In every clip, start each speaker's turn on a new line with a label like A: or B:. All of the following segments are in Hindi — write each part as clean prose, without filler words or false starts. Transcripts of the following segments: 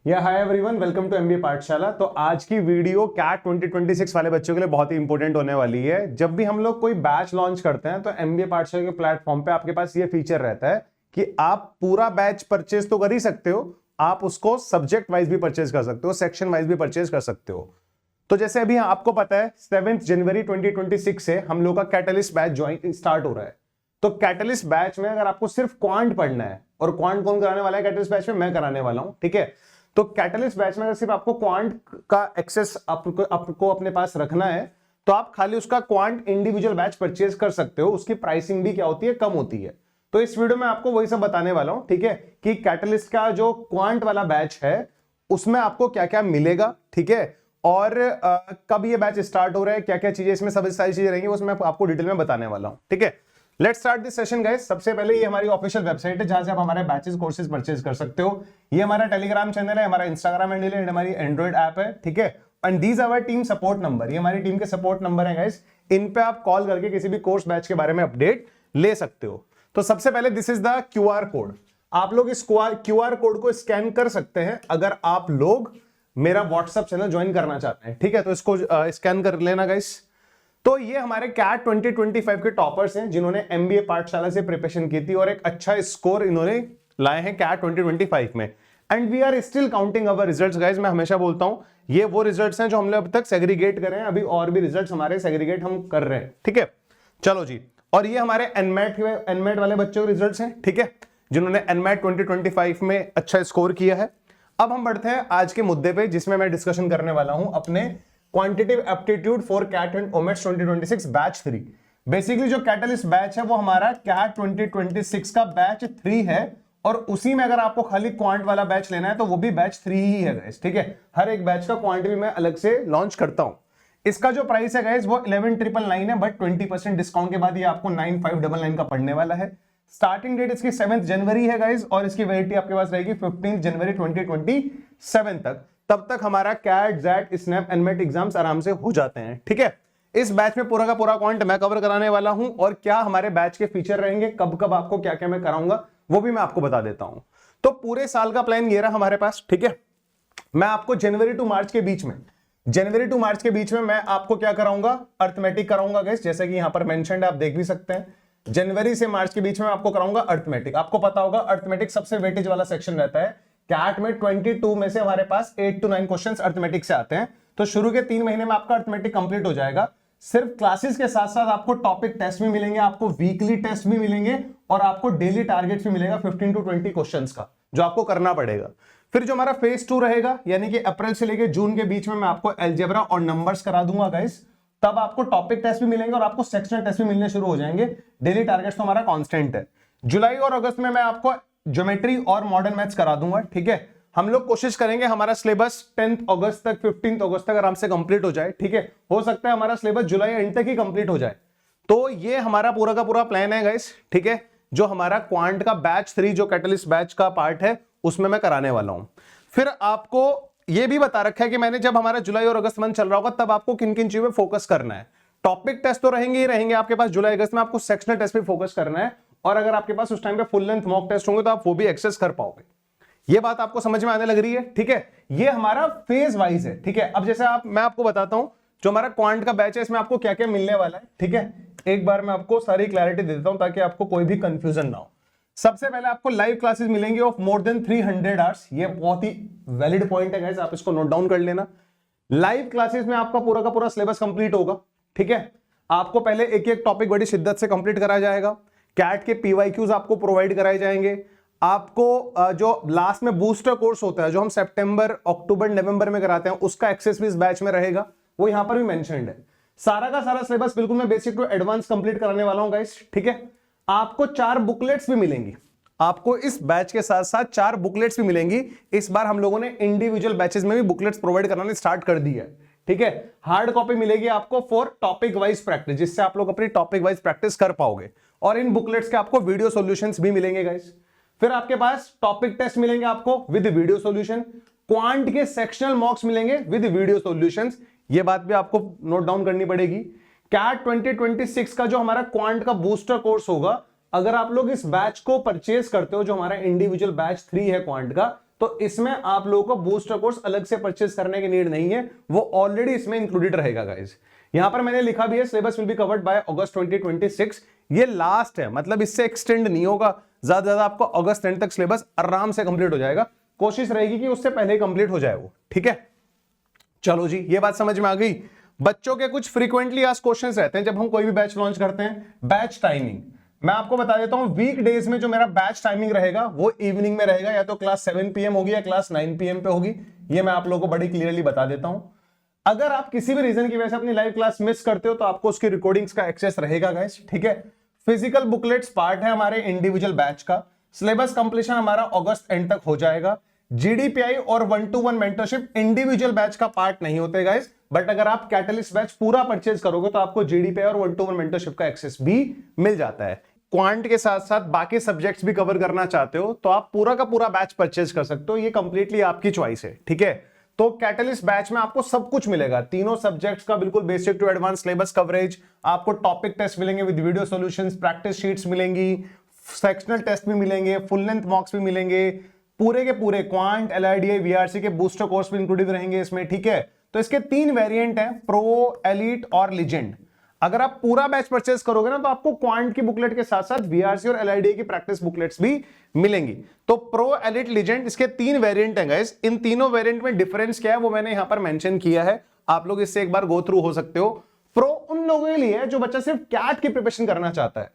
A: Hi everyone, welcome to MBA Pathshala. तो आज की वीडियो कैट 2026 वाले बच्चों के लिए बहुत ही इंपॉर्टेंट होने वाली है। जब भी हम लोग कोई बैच लॉन्च करते हैं तो एमबीए पाठशाला के प्लेटफॉर्म पे आपके पास ये फीचर रहता है कि आप पूरा बैच परचेज तो कर ही सकते हो, आप उसको सब्जेक्ट वाइज भी परचेज कर सकते हो, सेक्शन वाइज भी परचेज कर सकते हो। तो जैसे अभी आपको पता है 7 जनवरी 2026 से हम लोग का कैटलिस्ट बैच ज्वाइन स्टार्ट हो रहा है। तो कैटलिस्ट बैच में अगर आपको सिर्फ क्वांट पढ़ना है, और क्वांट कौन कराने वाला है कैटलिस्ट बैच में, मैं कराने वाला हूं, ठीक है। तो कैटलिस्ट बैच में अगर सिर्फ आपको क्वांट का एक्सेस आपको अपने पास रखना है तो आप खाली उसका क्वांट इंडिविजुअल बैच परचेज कर सकते हो। उसकी प्राइसिंग भी क्या होती है, कम होती है। तो इस वीडियो में आपको वही सब बताने वाला हूं, ठीक है, कि कैटलिस्ट का जो क्वांट वाला बैच है उसमें आपको क्या क्या मिलेगा, ठीक है, और कब ये बैच स्टार्ट हो रहा है, क्या क्या चीजें इसमें, सब सारी चीजें रहेंगी, उसमें आपको डिटेल में बताने वाला हूं, ठीक है। Let's start this session guys. सबसे पहले ये हमारी ऑफिशियल वेबसाइट है जहां से आप हमारे बैचेस कोर्सेज परचेज कर सकते हो। ये हमारा टेलीग्राम चैनल है, हमारा इंस्टाग्राम हैंडल है, हमारी एंड्रॉइड ऐप है, ठीक है। And these our team support number, ये हमारी टीम के सपोर्ट नंबर है गाइस। इन पे आप कॉल करके किसी भी कोर्स बैच के बारे में अपडेट ले सकते हो। तो सबसे पहले this is the QR code. आप लोग इस क्यूआर कोड को स्कैन कर सकते हैं अगर आप लोग मेरा व्हाट्सएप चैनल ज्वाइन करना चाहते हैं, ठीक है। तो इसको स्कैन कर लेना गाइस। तो ये हमारे कैट 2025 के टॉपर्स हैं जिन्होंने एमबीए पाठशाला से प्रिपरेशन की थी और एक अच्छा स्कोर इन्होंने लाए हैं कैट 2025 में। And we are still counting our results guys. मैं हमेशा बोलता हूं ये वो रिजल्ट्स हैं जो हमने अब तक सेग्रीगेट करे हैं, अभी और भी रिजल्ट्स हमारे सेग्रीगेट हम कर रहे हैं, ठीक है। चलो जी, और ये हमारे एनमेट वाले बच्चों के रिजल्ट्स हैं, ठीक है, जिन्होंने एनमेट 2025 में अच्छा स्कोर किया है। अब हम बढ़ते हैं आज के मुद्दे पे जिसमें मैं डिस्कशन करने वाला हूं अपने quantitative aptitude for CAT and OMETs 2026 batch 3। Basically जो कैटलिस्ट बैच है वो हमारा कैट 2026 का बैच 3 है, और उसी में अगर आपको खाली क्वांट वाला बैच लेना है तो वो भी बैच 3 ही है गाइस, ठीक है। हर एक बैच का क्वांट भी मैं अलग से लॉन्च करता हूं। इसका जो प्राइस है गाइस वो 11,999 है, बट 20% डिस्काउंट के बाद ये आपको 9,599 का पड़ने वाला है। स्टार्टिंग डेट इसकी 7 जनवरी है गाइस, और इसकी वैलिडिटी आपके पास रहेगी 15 जनवरी 2027 तक। तब तक हमारा CAT, XAT, SNAP, NMAT exams आराम से हो जाते हैं, ठीक है। इस बैच में पूरा का पूरा क्वांट मैं कवर कराने वाला हूं, और क्या हमारे बैच के फीचर रहेंगे, कब कब आपको क्या क्या मैं कराऊंगा वो भी मैं आपको बता देता हूं। तो पूरे साल का प्लान ये रहा हमारे पास, ठीक है। मैं आपको जनवरी टू मार्च के बीच में मैं आपको क्या कराऊंगा, अर्थमेटिक कराऊंगा गाइस, जैसे कि यहां पर मेंशन्ड है, आप देख भी सकते हैं। जनवरी से मार्च के बीच में आपको कराऊंगा अर्थमेटिक। आपको पता होगा अर्थमेटिक सबसे वेटेज वाला सेक्शन रहता है। कैट में 22 में से हमारे पास 8 to 9 क्वेश्चंस अर्थमेटिक से आते हैं। तो शुरू के 3 महीने में आपका अर्थमेटिक कंप्लीट हो जाएगा। सिर्फ क्लासेस के साथ साथ आपको टॉपिक टेस्ट भी मिलेंगे, आपको वीकली टेस्ट भी मिलेंगे, और आपको डेली टारगेट भी मिलेगा 15 to 20 क्वेश्चंस का, जो आपको करना पड़ेगा। फिर जो हमारा फेज 2 रहेगा, यानी कि अप्रैल से लेकर जून के बीच में मैं आपको अलजेब्रा और नंबर्स करा दूंगा गाइस। तब आपको टॉपिक टेस्ट भी मिलेंगे और आपको सेक्शनल टेस्ट भी मिलने शुरू हो जाएंगे। डेली टारगेट्स तो हमारा कांस्टेंट है। जुलाई और अगस्त में मैं आपको ज्योमेट्री और मॉडर्न मैथ्स करा दूंगा, ठीक है। हम लोग कोशिश करेंगे हमारा सिलेबस 10 अगस्त तक, 15 अगस्त तक आराम से कंप्लीट हो जाए, ठीक है। हो सकता है हमारा सिलेबस जुलाई एंड तक ही कंप्लीट हो जाए। तो ये हमारा पूरा का पूरा प्लान है गाइस, ठीक है। जो हमारा क्वांट का बैच 3 जो कैटलिस्ट बैच का पार्ट है उसमें मैं कराने वाला हूं। फिर आपको ये भी बता रखा है कि मैंने जब हमारा जुलाई और अगस्त मंथ चल रहा होगा तब आपको किन किन चीजों पे फोकस करना है। टॉपिक टेस्ट तो रहेंगे ही रहेंगे आपके पास जुलाई अगस्त में, आपको सेक्शनल टेस्ट पे फोकस करना है, और अगर आपके पास उस टाइम पे फुल लेंथ मॉक टेस्ट होंगे तो आप वो भी एक्सेस कर पाओगे। ये बात आपको समझ में आने लग रही है, ठीक है। ये हमारा फेज वाइज है, ठीक है। अब जैसे मैं आपको बताता हूं जो हमारा क्वांट का बैच है इसमें आपको क्या क्या मिलने वाला है, ठीक है। एक बार मैं आपको सारी क्लैरिटी दे देता हूं ताकि आपको कोई भी कंफ्यूजन ना हो। सबसे पहले आपको लाइव क्लासेस मिलेंगे ऑफ मोर देन 300 आवर्स। ये बहुत ही वैलिड पॉइंट है गाइस, आप इसको नोट डाउन कर लेना। लाइव क्लासेस में आपका पूरा का पूरा सिलेबस कंप्लीट होगा, ठीक है। आपको पहले एक एक टॉपिक बड़ी शिद्दत से कंप्लीट कराया जाएगा। कैट के पीवाईक्यूज आपको प्रोवाइड कराए जाएंगे। आपको जो लास्ट में बूस्टर कोर्स होता है जो हम सितंबर, अक्टूबर, नवंबर में कराते हैं, उसका एक्सेस भी इस बैच में रहेगा, वो यहां पर भी मेंशन्ड है। सारा का सारा सिलेबस बिल्कुल मैं बेसिक टू एडवांस कंप्लीट कराने वाला हूं गाइस, ठीक है। आपको 4 बुकलेट्स भी मिलेंगी, आपको इस बैच के साथ साथ 4 बुकलेट्स भी मिलेंगी। इस बार हम लोगों ने इंडिविजुअल बैचेस में भी बुकलेट्स प्रोवाइड कराने स्टार्ट कर दी है, ठीक है। हार्ड कॉपी मिलेगी आपको फॉर टॉपिक वाइज प्रैक्टिस, जिससे आप लोग अपनी टॉपिक वाइज प्रैक्टिस कर पाओगे, और इन बुकलेट्स के आपको वीडियो सॉल्यूशंस भी मिलेंगे गाइस। फिर आपके पास टॉपिक टेस्ट मिलेंगे आपको विद वीडियो सॉल्यूशन। क्वांट के सेक्शनल मॉक्स मिलेंगे विद वीडियो सॉल्यूशंस, ये बात भी आपको नोट डाउन करनी पड़ेगी। कैट 2026 का जो हमारा क्वांट का बूस्टर कोर्स होगा, अगर आप लोग इस बैच को परचेज करते हो, जो हमारा इंडिविजुअल बैच 3 है क्वांट का, तो इसमें आप लोगों को बूस्टर कोर्स अलग से परचेज करने की नीड नहीं है, वो ऑलरेडी इसमें इंक्लूडेड रहेगा गाइस। यहां पर मैंने लिखा भी है syllabus will be covered by August 2026। ये लास्ट है, मतलब इससे एक्सटेंड नहीं होगा, ज्यादा ज्यादा आपको अगस्त एंड तक सिलेबस आराम से कंप्लीट हो जाएगा। कोशिश रहेगी कि उससे पहले कंप्लीट हो जाए वो, ठीक है। चलो जी, ये बात समझ में आ गई। बच्चों के कुछ फ्रीक्वेंटली आस्क्ड क्वेश्चंस रहते हैं जब हम कोई भी बैच लॉन्च करते हैं। बैच टाइमिंग मैं आपको बता देता हूं, वीक डेज में जो मेरा बैच टाइमिंग रहेगा वो इवनिंग में रहेगा, या तो क्लास 7 PM होगी या क्लास 9 PM पे होगी। ये मैं आप लोगों को बड़ी क्लियरली बता देता हूं। अगर आप किसी भी रीजन की वजह से अपनी लाइव क्लास मिस करते हो तो आपको उसकी रिकॉर्डिंग्स का एक्सेस रहेगा गाइस, ठीक है। फिजिकल बुकलेट्स पार्ट है हमारे इंडिविजुअल बैच का। सिलेबस कंप्लीशन हमारा अगस्त एंड तक हो जाएगा। GDPI और 1-to-1 मेंटरशिप इंडिविजुअल बैच का पार्ट नहीं होते गाइस, बट अगर आप कैटलिस्ट बैच पूरा परचेज करोगे तो आपको GDPI और 1-to-1 मेंटरशिप का एक्सेस भी मिल जाता है। क्वांट के साथ साथ बाकी सब्जेक्ट्स भी कवर करना चाहते हो तो आप पूरा का पूरा बैच परचेज कर सकते हो, ये कंप्लीटली आपकी चॉइस है, ठीक है। तो कैटलिस्ट बैच में आपको सब कुछ मिलेगा, तीनों सब्जेक्ट्स का बिल्कुल basic to advance syllabus coverage, आपको टॉपिक टेस्ट मिलेंगे with video solutions, practice sheets मिलेंगी, सेक्शनल टेस्ट भी मिलेंगे, फुल लेंथ मॉक्स भी मिलेंगे, पूरे के पूरे क्वांट, LIDI, VRC के बूस्टर कोर्स भी इंक्लूडेड रहेंगे इसमें, ठीक है। तो इसके 3 वेरिएंट हैं, प्रो, एलीट और लीजेंड। अगर आप पूरा बैच परचेज करोगे ना तो आपको क्वांट की बुकलेट के साथ साथ VRC और LIDI की प्रैक्टिस बुकलेट्स भी मिलेंगी। तो प्रो, एलीट, लीजेंड इसके 3 वेरिएंट हैं गाइस। इन तीनों वेरिएंट में डिफरेंस क्या है वो मैंने यहां पर मेंशन किया है, आप लोग इससे एक बार गो थ्रू हो सकते हो। प्रो उन लोगों के लिए है जो बच्चा सिर्फ कैट की प्रिपरेशन करना चाहता है,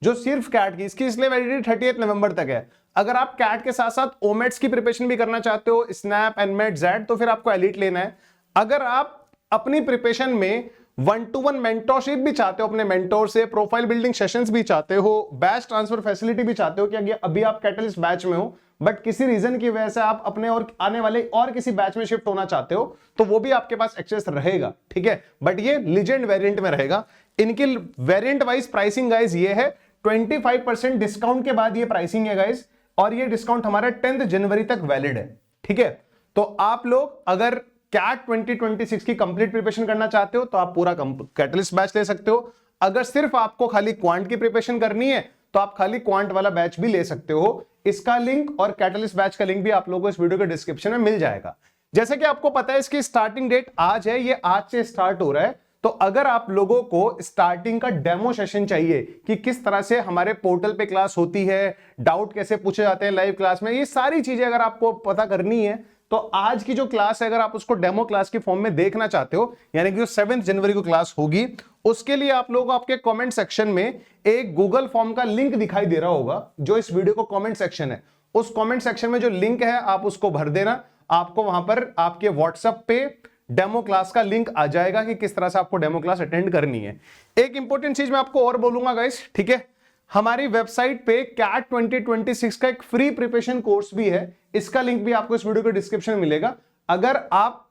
A: जो सिर्फ कैट की, इसकी इसलिए वैलिडिटी 30 नवंबर तक है। अगर आप कैट के साथ साथ ओमेट्स की प्रिपरेशन भी करना चाहते हो, स्नैप, एनमेट, जेड, तो फिर आपको एलीट लेना है। अगर आप अपनी प्रिपरेशन में 1-to-1 मेंटरशिप भी चाहते हो अपने मेंटोर से, प्रोफाइल बिल्डिंग सेशंस भी चाहते हो, बैच ट्रांसफर फैसिलिटी भी चाहते हो कि अभी आप कैटलिस्ट बैच में हो बट किसी रीजन की वजह से आप अपने और आने वाले और किसी बैच में शिफ्ट होना चाहते हो, तो वो भी आपके पास एक्सेस रहेगा, ठीक है। बट ये लीजेंड वेरिएंट में रहेगा। इनकी वेरिएंट वाइज प्राइसिंग गाइस ये है, 25% डिस्काउंट के बाद ये प्राइसिंग है गाइस, और ये डिस्काउंट हमारा 10 जनवरी तक वैलिड है, ठीक है। तो आप लोग अगर कैट 2026 की कंप्लीट प्रिपरेशन करना चाहते हो तो आप पूरा कैटलिस्ट बैच ले सकते हो। अगर सिर्फ आपको खाली क्वांट की प्रिपरेशन करनी है तो आप खाली क्वांट वाला बैच भी ले सकते हो। इसका लिंक और कैटलिस्ट बैच का लिंक भी आप लोगों को इस वीडियो के डिस्क्रिप्शन में मिल जाएगा। जैसे कि आपको पता है इसकी स्टार्टिंग डेट आज है, ये आज से स्टार्ट हो रहा है। तो अगर आप लोगों को स्टार्टिंग का डेमो सेशन चाहिए कि किस तरह से हमारे पोर्टल पे क्लास होती है, डाउट कैसे पूछे जाते हैं लाइव क्लास में, ये सारी चीजें अगर आपको पता करनी है तो आज की जो क्लास है अगर आप उसको डेमो क्लास की फॉर्म में देखना चाहते हो, यानी कि जो 7 जनवरी को क्लास होगी, उसके लिए आप लोगों को आपके कमेंट सेक्शन में एक गूगल फॉर्म का लिंक दिखाई दे रहा होगा, जो इस वीडियो को कमेंट सेक्शन है, उस कमेंट सेक्शन में जो लिंक है आप उसको भर देना। आपको वहां पर आपके व्हाट्सएप पे डेमो क्लास का लिंक आ जाएगा कि किस तरह से आपको डेमो क्लास अटेंड करनी है। एक इंपॉर्टेंट चीज मैं आपको और बोलूंगा गाइस, ठीक है, हमारी वेबसाइट पे कैट 2026 का एक फ्री प्रिपरेशन कोर्स भी है, इसका लिंक भी आपको इस वीडियो के डिस्क्रिप्शन में मिलेगा। अगर आप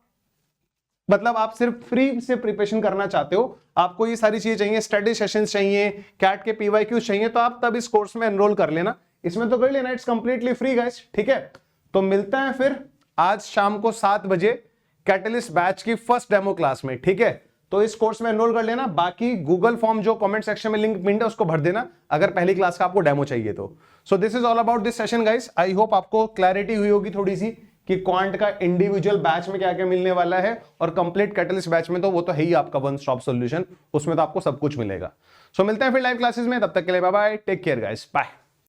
A: आप सिर्फ फ्री से प्रिपरेशन करना चाहते हो, आपको ये सारी चीजें चाहिए, स्टडी सेशंस चाहिए, कैट के PYQ चाहिए, तो आप तब इस कोर्स में एनरोल कर लेना, इसमें तो कर लेना, इट्स कंप्लीटली फ्री गाइस, ठीक है। तो मिलते हैं फिर आज शाम को 7 बजे कैटलिस्ट बैच की फर्स्ट डेमो क्लास में, ठीक है। तो इस कोर्स में एनरोल कर लेना, बाकी गूगल फॉर्म जो कमेंट सेक्शन में लिंक मिल है उसको भर देना अगर पहली क्लास का आपको डेमो चाहिए तो। So this is all about this session guys. I hope आपको क्लैरिटी हुई होगी थोड़ी सी कि क्वांट का इंडिविजुअल बैच में क्या क्या मिलने वाला है, और कंप्लीट कैटलिस्ट बैच में तो वो तो है ही आपका वन स्टॉप सॉल्यूशन, उसमें तो आपको सब कुछ मिलेगा। सो मिलते हैं फिर लाइव क्लासेस में, तब तक के लिए bye bye, take care guys, bye.